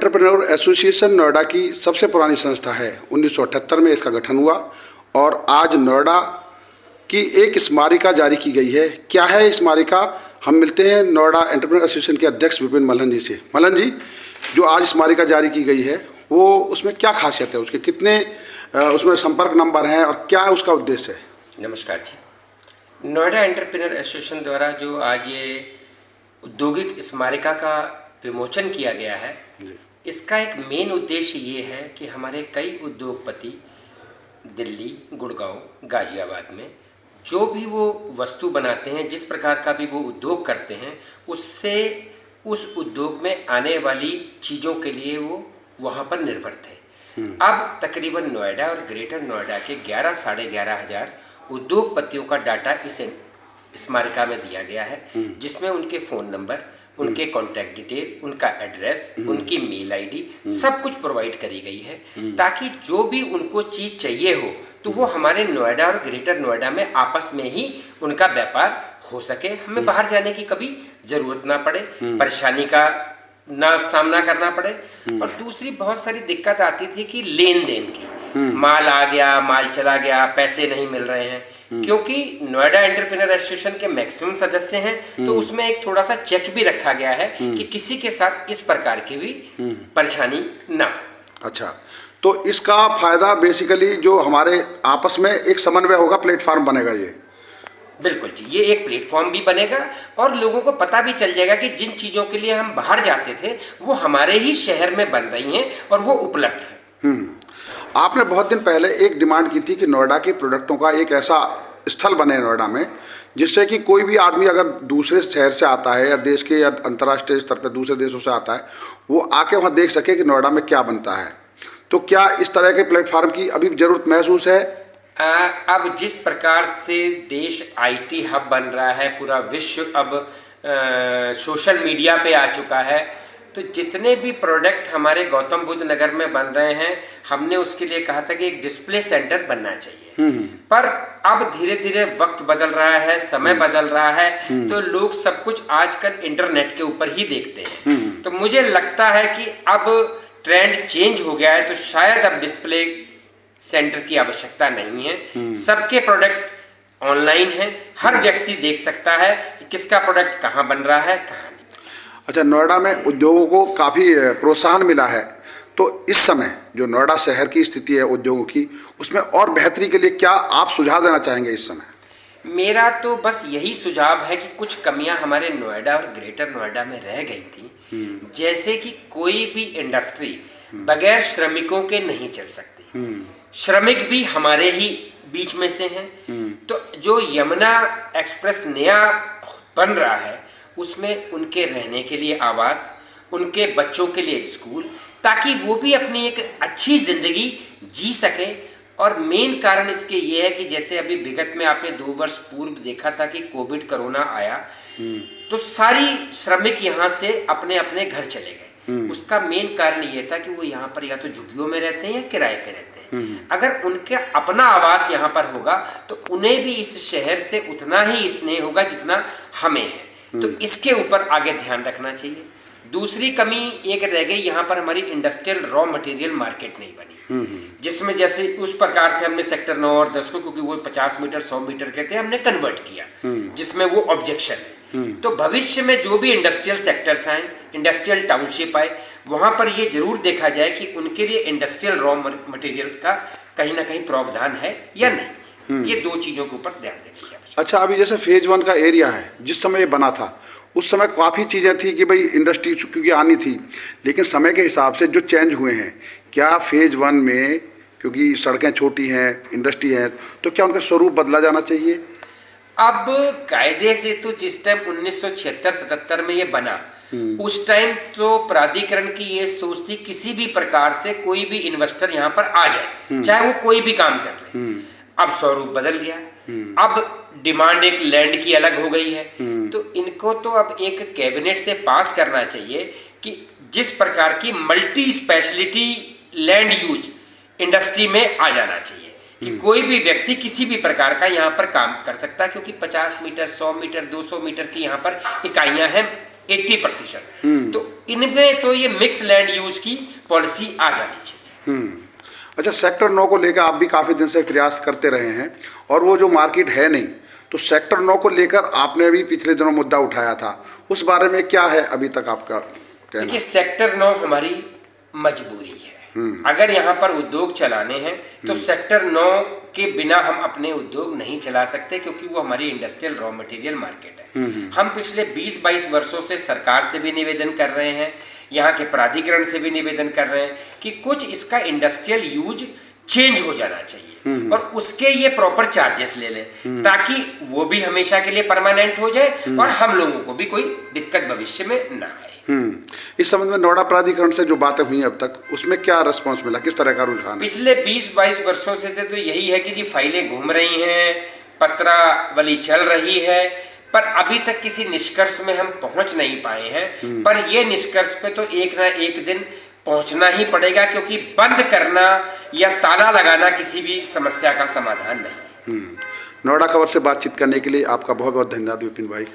Entrepreneur association Noida की सबसे पुरानी संस्था है। 1978 में इसका गठन हुआ और आज नोएडा की एक स्मारिका जारी की गई है। क्या है स्मारिका? हम मिलते हैं नोएडा एंटरप्रेन्योर एसोसिएशन के अध्यक्ष विपिन मल्हन जी से। मल्हन जी, जो आज स्मारिका जारी की गई है वो उसमें क्या खासियत है, उसके कितने उसमें संपर्क नंबर हैं और क्या है उसका उद्देश्य है? नमस्कार जी। नोएडा एंटरप्रेन्योर एसोसिएशन द्वारा जो आज ये औद्योगिक स्मारिका का विमोचन किया गया है, इसका एक मेन उद्देश्य ये है कि हमारे कई उद्योगपति दिल्ली, गुड़गांव, गाजियाबाद में जो भी वो वस्तु बनाते हैं, जिस प्रकार का भी वो उद्योग करते हैं, उससे उस उद्योग में आने वाली चीज़ों के लिए वो वहाँ पर निर्भर थे। अब तकरीबन नोएडा और ग्रेटर नोएडा के 11 साढ़े 11,000 उद्योगपतियों का डाटा इस स्मारिका में दिया गया है, जिसमें उनके फ़ोन नंबर, उनके कॉन्टैक्ट डिटेल, उनका एड्रेस, उनकी मेल आईडी सब कुछ प्रोवाइड करी गई है, ताकि जो भी उनको चीज़ चाहिए हो तो वो हमारे नोएडा और ग्रेटर नोएडा में आपस में ही उनका व्यापार हो सके। हमें बाहर जाने की कभी ज़रूरत ना पड़े, परेशानी का ना सामना करना पड़े। और दूसरी बहुत सारी दिक्कत आती थी कि लेन देन की, माल आ गया, माल चला गया, पैसे नहीं मिल रहे हैं। क्योंकि नोएडा एंटरप्रेन्योर एसोसिएशन के मैक्सिमम सदस्य हैं, तो उसमें एक थोड़ा सा चेक भी रखा गया है कि किसी के साथ इस प्रकार की भी परेशानी ना हो। अच्छा, तो इसका फायदा बेसिकली जो हमारे आपस में एक समन्वय होगा, प्लेटफॉर्म बनेगा ये। बिल्कुल जी, ये एक प्लेटफॉर्म भी बनेगा और लोगों को पता भी चल जाएगा कि जिन चीजों के लिए हम बाहर जाते थे वो हमारे ही शहर में बन रही हैं और वो उपलब्ध है। आपने बहुत दिन पहले एक डिमांड की थी कि नोएडा के प्रोडक्टों का एक ऐसा स्थल बने नोएडा में, जिससे कि कोई भी आदमी अगर दूसरे शहर से आता है या देश के या अंतर्राष्ट्रीय स्तर पर दूसरे देशों से आता है, वो आके वहाँ देख सके कि नोएडा में क्या बनता है। तो क्या इस तरह के प्लेटफॉर्म की अभी जरूरत महसूस है? अब जिस प्रकार से देश आईटी हब बन रहा है, पूरा विश्व अब सोशल मीडिया पे आ चुका है, तो जितने भी प्रोडक्ट हमारे गौतम बुद्ध नगर में बन रहे हैं, हमने उसके लिए कहा था कि एक डिस्प्ले सेंटर बनना चाहिए। पर अब धीरे धीरे वक्त बदल रहा है, समय बदल रहा है, तो लोग सब कुछ आजकल इंटरनेट के ऊपर ही देखते हैं। तो मुझे लगता है कि अब ट्रेंड चेंज हो गया है, तो शायद अब डिस्प्ले सेंटर की आवश्यकता नहीं है। सबके प्रोडक्ट ऑनलाइन है, हर व्यक्ति देख सकता है कि किसका प्रोडक्ट कहाँ बन रहा है, कहाँ नहीं। अच्छा, नोएडा में उद्योगों को काफ़ी प्रोत्साहन मिला है, तो इस समय जो नोएडा शहर की स्थिति है उद्योगों की, उसमें और बेहतरी के लिए क्या आप सुझाव देना चाहेंगे इस समय? मेरा तो बस यही सुझाव है कि कुछ कमियां हमारे नोएडा और ग्रेटर नोएडा में रह गई थी, जैसे कि कोई भी इंडस्ट्री बगैर श्रमिकों के नहीं चल सकती। श्रमिक भी हमारे ही बीच में से हैं। तो जो यमुना एक्सप्रेस नया बन रहा है, उसमें उनके रहने के लिए आवास, उनके बच्चों के लिए स्कूल, ताकि वो भी अपनी एक अच्छी जिंदगी जी सके। और मेन कारण इसके ये है कि जैसे अभी विगत में आपने 2 वर्ष पूर्व देखा था कि कोविड कोरोना आया, तो सारी श्रमिक यहाँ से अपने अपने घर चले गए। उसका मेन कारण ये था कि वो यहाँ पर या तो झुग्गियों में रहते हैं या किराए पे रहते हैं। अगर उनका अपना आवास यहाँ पर होगा तो उन्हें भी इस शहर से उतना ही स्नेह होगा जितना हमें है। तो इसके ऊपर आगे ध्यान रखना चाहिए। दूसरी कमी एक रह गई, यहाँ पर हमारी इंडस्ट्रियल रॉ मटेरियल मार्केट नहीं बनी, जिसमें जैसे उस प्रकार से हमने सेक्टर 9 और 10 को, क्योंकि वो 50 मीटर 100 मीटर के थे, हमने कन्वर्ट किया, जिसमें वो ऑब्जेक्शन है। तो भविष्य में जो भी इंडस्ट्रियल सेक्टर्स आए, इंडस्ट्रियल टाउनशिप आए, वहां पर ये जरूर देखा जाए कि उनके लिए इंडस्ट्रियल रॉ मटेरियल का कहीं ना कहीं प्रावधान है या नहीं। ये 2 चीजों के ऊपर ध्यान देने की आवश्यकता। अच्छा, अभी जैसे फेज 1 का एरिया है, जिस समय ये बना था उस समय काफ़ी चीज़ें थी कि भाई इंडस्ट्री क्योंकि आनी थी, लेकिन समय के हिसाब से जो चेंज हुए हैं, क्या फेज 1 में क्योंकि सड़कें छोटी हैं, इंडस्ट्री है, तो क्या उनका स्वरूप बदला जाना चाहिए? अब कायदे से तो जिस टाइम 1976-77 में ये बना, उस टाइम तो प्राधिकरण की ये सोच थी किसी भी प्रकार से कोई भी इन्वेस्टर यहाँ पर आ जाए, चाहे वो कोई भी काम कर ले। अब स्वरूप बदल गया, अब डिमांड एक लैंड की अलग हो गई है। तो इनको तो अब एक कैबिनेट से पास करना चाहिए कि जिस प्रकार की multi speciality land use industry में आ जाना चाहिए कि कोई भी व्यक्ति किसी भी प्रकार का यहाँ पर काम कर सकता है, क्योंकि 50 मीटर 100 मीटर 200 मीटर की यहाँ पर इकाइयां हैं 80%। तो इनमें तो ये मिक्स लैंड यूज की पॉलिसी आ जानी चाहिए। अच्छा, सेक्टर 9 को लेकर आप भी काफी दिन से प्रयास करते रहे हैं और वो जो मार्केट है नहीं, तो सेक्टर 9 को लेकर आपने भी पिछले दिनों मुद्दा उठाया था, उस बारे में क्या है अभी तक आपका कहना? देखिए, सेक्टर 9 हमारी मजबूरी है। अगर यहाँ पर उद्योग चलाने हैं तो सेक्टर 9 के बिना हम अपने उद्योग नहीं चला सकते, क्योंकि वो हमारी इंडस्ट्रियल रॉ मटेरियल मार्केट है। हम पिछले 20-22 वर्षों से सरकार से भी निवेदन कर रहे हैं, यहाँ के प्राधिकरण से भी निवेदन कर रहे हैं कि कुछ इसका इंडस्ट्रियल यूज चेंज हो जाना चाहिए और उसके ये प्रॉपर चार्जेस ले लें, ताकि वो भी हमेशा के लिए परमानेंट हो जाए और हम लोगों को भी कोई दिक्कत भविष्य में ना आए। इस संबंध में नोएडा प्राधिकरण से जो बातें हुई अब तक, उसमें क्या रिस्पांस मिला, किस तरह का रुझान? पिछले 20-22 वर्षों से तो यही है कि जी फाइलें घूम रही हैं, पत्रावली चल रही है, पर अभी तक किसी निष्कर्ष में हम पहुंच नहीं पाए हैं। पर ये निष्कर्ष पे तो एक ना एक दिन पहुंचना ही पड़ेगा, क्योंकि बंद करना या ताला लगाना किसी भी समस्या का समाधान नहीं। नोएडा खबर से बातचीत करने के लिए आपका बहुत बहुत धन्यवाद विपिन भाई।